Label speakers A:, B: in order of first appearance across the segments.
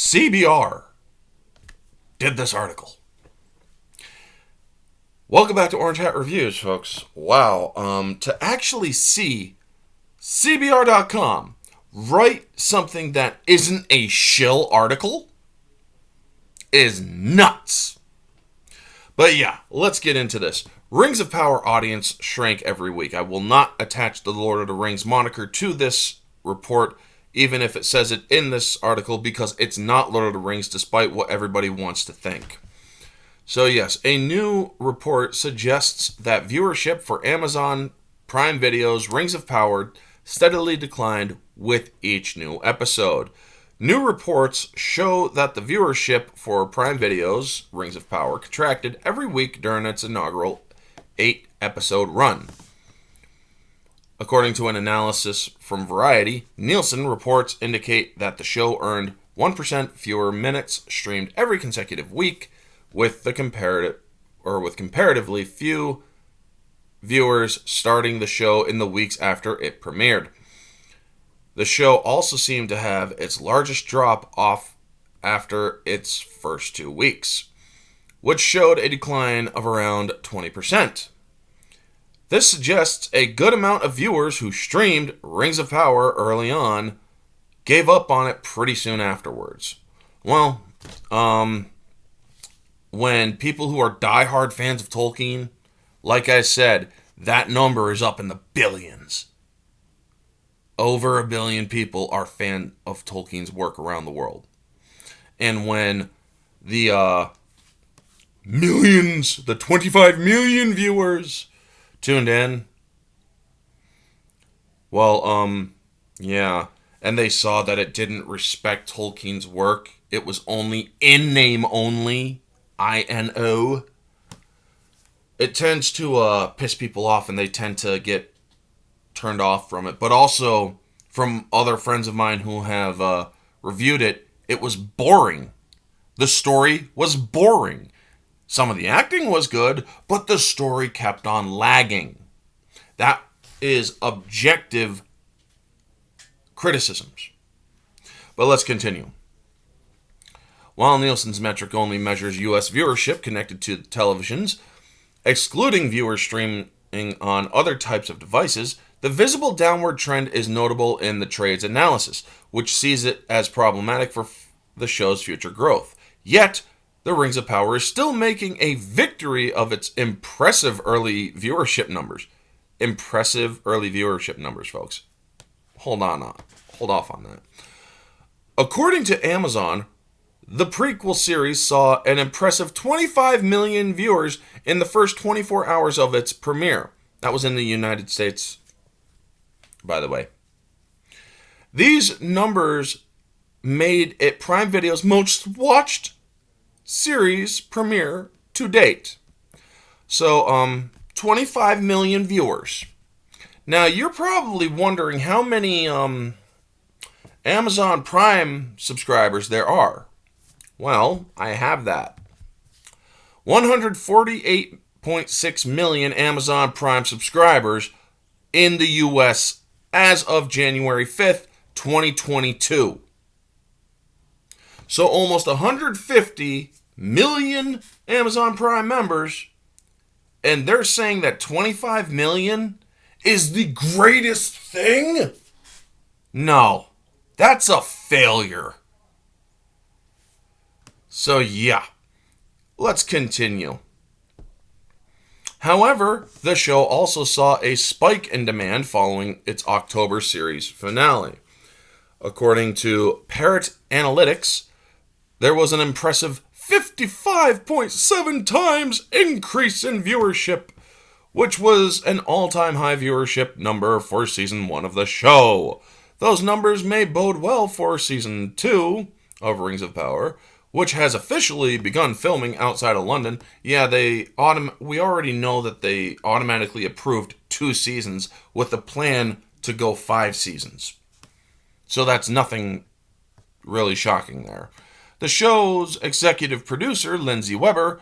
A: CBR did this article. Welcome back to Orange Hat Reviews, folks. Wow, to actually see CBR.com write something that isn't a shill article is nuts. But yeah, let's get into this. Rings of Power audience shrank every week. I will not attach the Lord of the Rings moniker to this report, even if it says it in this article, because it's not Lord of the Rings, despite what everybody wants to think. So yes, a new report suggests that viewership for Amazon Prime Video's Rings of Power steadily declined with each new episode. New reports show that the viewership for Prime Video's Rings of Power contracted every week during its inaugural 8-episode run. According to an analysis from Variety, Nielsen reports indicate that the show earned 1% fewer minutes streamed every consecutive week, with comparatively few viewers starting the show in the weeks after it premiered. The show also seemed to have its largest drop off after its first 2 weeks, which showed a decline of around 20%. This suggests a good amount of viewers who streamed Rings of Power early on gave up on it pretty soon afterwards. Well, when people who are diehard fans of Tolkien, like I said, that number is up in the billions. Over 1 billion people are fan of Tolkien's work around the world. And when the millions, the 25 million viewers tuned in, well, yeah, and they saw that it didn't respect Tolkien's work. It was only in name only, INO. It tends to piss people off, and they tend to get turned off from it. But also, from other friends of mine who have reviewed it, it was boring. The story was boring. Some of the acting was good, but the story kept on lagging. That is objective criticisms. But let's continue. While Nielsen's metric only measures U.S. viewership connected to televisions, excluding viewers streaming on other types of devices, the visible downward trend is notable in the trade's analysis, which sees it as problematic for the show's future growth. Yet, the Rings of Power is still making a victory of its impressive early viewership numbers. Impressive early viewership numbers, folks. Hold off on that. According to Amazon, the prequel series saw an impressive 25 million viewers in the first 24 hours of its premiere. That was in the United States, by the way. These numbers made it Prime Video's most watched series premiere to date. So, 25 million viewers. Now, you're probably wondering how many Amazon Prime subscribers there are. Well, I have that. 148.6 million Amazon Prime subscribers in the U.S. as of January 5th, 2022. So almost 150 million Amazon Prime members, and they're saying that 25 million is the greatest thing? No, that's a failure. So yeah, let's continue. However, the show also saw a spike in demand following its October series finale. According to Parrot Analytics, there was an impressive 55.7 times increase in viewership, which was an all-time high viewership number for Season 1 of the show. Those numbers may bode well for Season 2 of Rings of Power, which has officially begun filming outside of London. Yeah, we already know that they automatically approved 2 seasons with a plan to go 5 seasons. So that's nothing really shocking there. The show's executive producer, Lindsay Weber,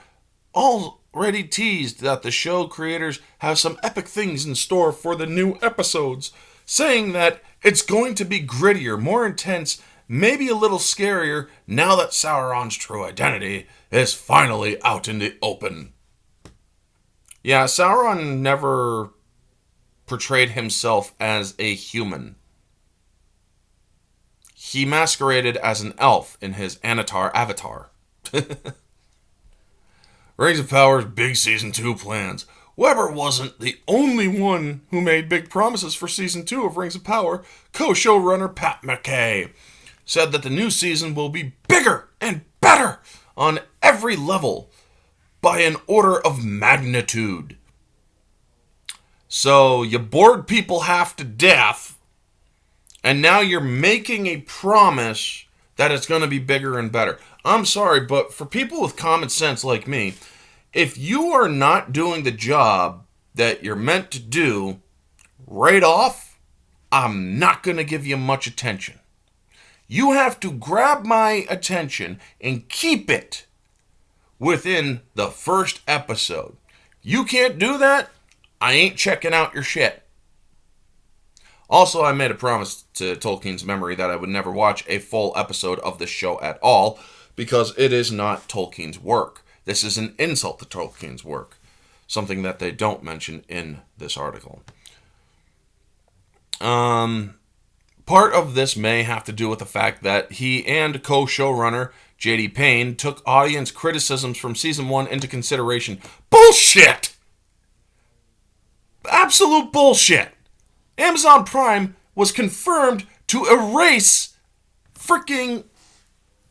A: already teased that the show creators have some epic things in store for the new episodes, saying that it's going to be grittier, more intense, maybe a little scarier now that Sauron's true identity is finally out in the open. Yeah, Sauron never portrayed himself as a human. He masqueraded as an elf in his Anatar avatar. Rings of Power's big Season 2 plans. Weber wasn't the only one who made big promises for Season 2 of Rings of Power. Co-showrunner Pat McKay said that the new season will be bigger and better on every level by an order of magnitude. So you bored people half to death, and now you're making a promise that it's going to be bigger and better. I'm sorry, but for people with common sense like me, if you are not doing the job that you're meant to do right off, I'm not going to give you much attention. You have to grab my attention and keep it within the first episode. You can't do that, I ain't checking out your shit. Also, I made a promise to Tolkien's memory that I would never watch a full episode of this show at all, because it is not Tolkien's work. This is an insult to Tolkien's work, something that they don't mention in this article. Part of this may have to do with the fact that he and co-showrunner J.D. Payne took audience criticisms from Season 1 into consideration. Bullshit! Absolute bullshit! Amazon Prime was confirmed to erase freaking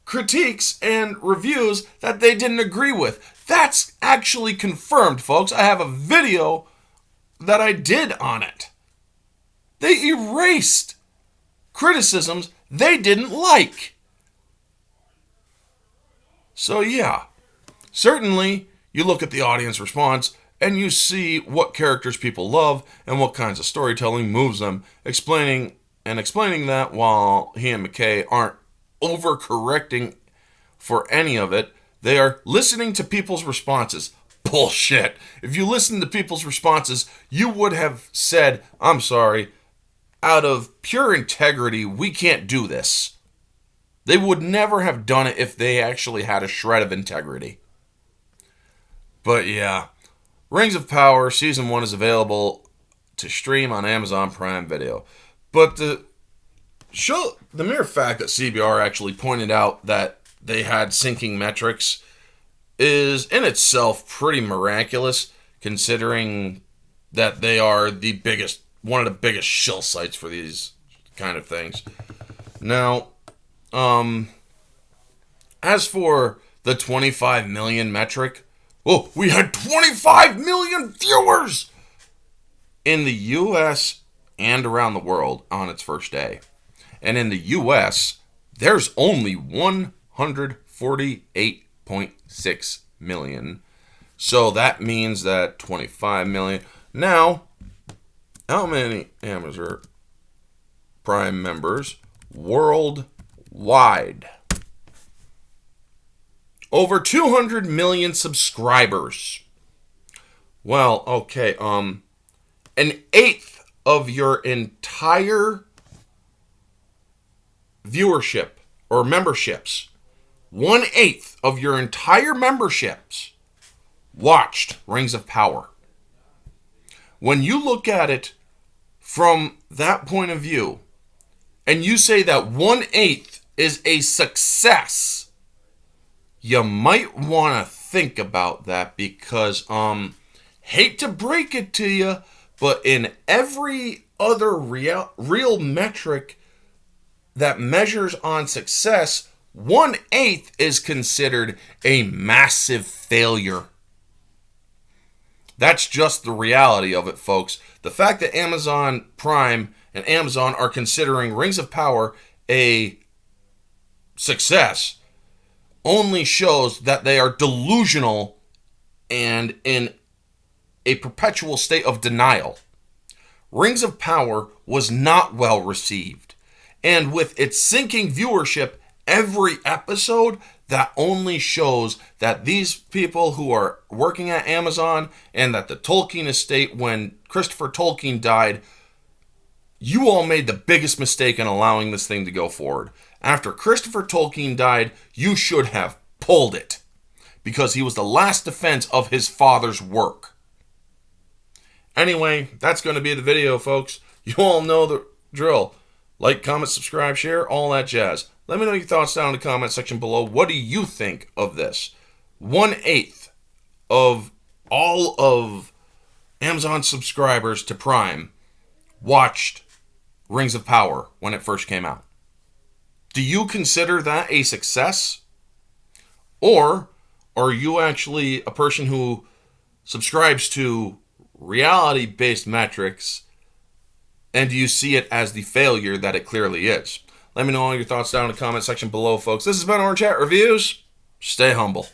A: critiques and reviews that they didn't agree with. That's actually confirmed, folks. I have a video that I did on it. They erased criticisms they didn't like. So yeah, certainly you look at the audience response and you see what characters people love and what kinds of storytelling moves them, explaining that while he and McKay aren't overcorrecting for any of it, they are listening to people's responses. Bullshit. If you listen to people's responses, you would have said, I'm sorry, out of pure integrity, we can't do this. They would never have done it if they actually had a shred of integrity. But yeah, Rings of Power Season 1 is available to stream on Amazon Prime Video. But the mere fact that CBR actually pointed out that they had syncing metrics is in itself pretty miraculous, considering that they are one of the biggest shill sites for these kind of things. Now, as for the 25 million metric, we had 25 million viewers in the U.S. and around the world on its first day. And in the U.S., there's only 148.6 million. So that means that 25 million. Now, how many Amazon Prime members worldwide? Over 200 million subscribers. Well, okay, an eighth of your entire viewership or memberships, 1/8 of your entire memberships watched Rings of Power. When you look at it from that point of view, and you say that 1/8 is a success, you might want to think about that, because, hate to break it to you, but in every other real metric that measures on success, 1/8 is considered a massive failure. That's just the reality of it, folks. The fact that Amazon Prime and Amazon are considering Rings of Power a success only shows that they are delusional and in a perpetual state of denial. Rings of Power was not well received, and with its sinking viewership every episode, that only shows that these people who are working at Amazon and that the Tolkien estate, when Christopher Tolkien died, you all made the biggest mistake in allowing this thing to go forward. After Christopher Tolkien died, you should have pulled it, because he was the last defense of his father's work. Anyway, that's going to be the video, folks. You all know the drill. Like, comment, subscribe, share, all that jazz. Let me know your thoughts down in the comment section below. What do you think of this? 1/8 of all of Amazon subscribers to Prime watched Rings of Power when it first came out. Do you consider that a success? Or are you actually a person who subscribes to reality-based metrics, and do you see it as the failure that it clearly is? Let me know all your thoughts down in the comment section below, folks. This has been Orange Hat Reviews. Stay humble.